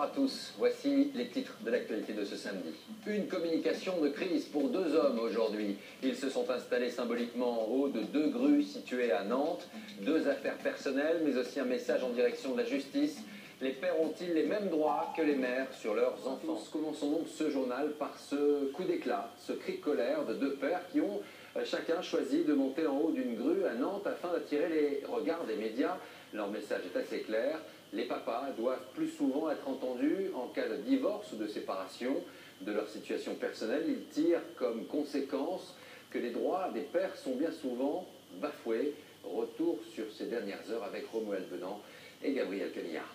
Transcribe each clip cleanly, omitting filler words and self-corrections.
à tous, voici les titres de l'actualité de ce samedi. Une communication de crise pour deux hommes aujourd'hui. Ils se sont installés symboliquement en haut de deux grues situées à Nantes. Deux affaires personnelles, mais aussi un message en direction de la justice. Les pères ont-ils les mêmes droits que les mères sur leurs enfants? Commençons donc ce journal par ce coup d'éclat, ce cri de colère de deux pères qui ont chacun choisi de monter en haut d'une grue à Nantes afin d'attirer les regards des médias. Leur message est assez clair. Les papas doivent plus souvent être entendus en cas de divorce ou de séparation. De leur situation personnelle, ils tirent comme conséquence que les droits des pères sont bien souvent bafoués. Retour sur ces dernières heures avec Romuald Venant et Gabriel Canillard.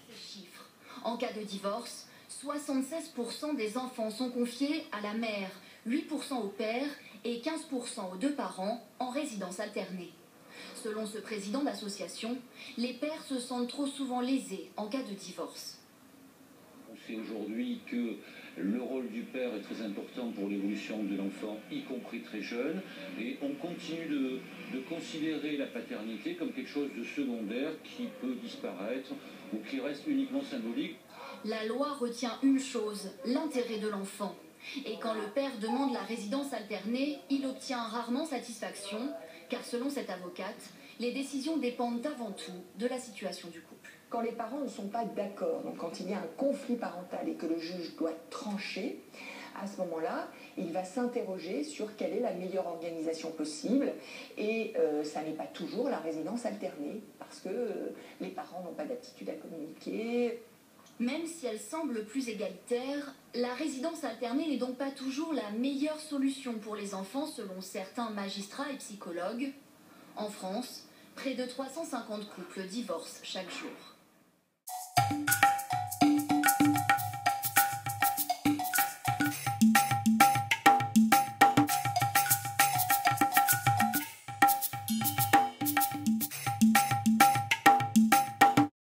Ces chiffres. En cas de divorce, 76% des enfants sont confiés à la mère, 8% au père et 15% aux deux parents en résidence alternée. Selon ce président d'association, les pères se sentent trop souvent lésés en cas de divorce. On sait aujourd'hui que le rôle du père est très important pour l'évolution de l'enfant, y compris très jeune, et on continue de considérer la paternité comme quelque chose de secondaire qui peut disparaître ou qui reste uniquement symbolique. La loi retient une chose, l'intérêt de l'enfant. Et quand le père demande la résidence alternée, il obtient rarement satisfaction, car selon cette avocate, les décisions dépendent avant tout de la situation du couple. Quand les parents ne sont pas d'accord, donc quand il y a un conflit parental et que le juge doit trancher, à ce moment-là, il va s'interroger sur quelle est la meilleure organisation possible. Et ça n'est pas toujours la résidence alternée, parce que les parents n'ont pas d'aptitude à communiquer. Même si elle semble plus égalitaire, la résidence alternée n'est donc pas toujours la meilleure solution pour les enfants selon certains magistrats et psychologues. En France, près de 350 couples divorcent chaque jour.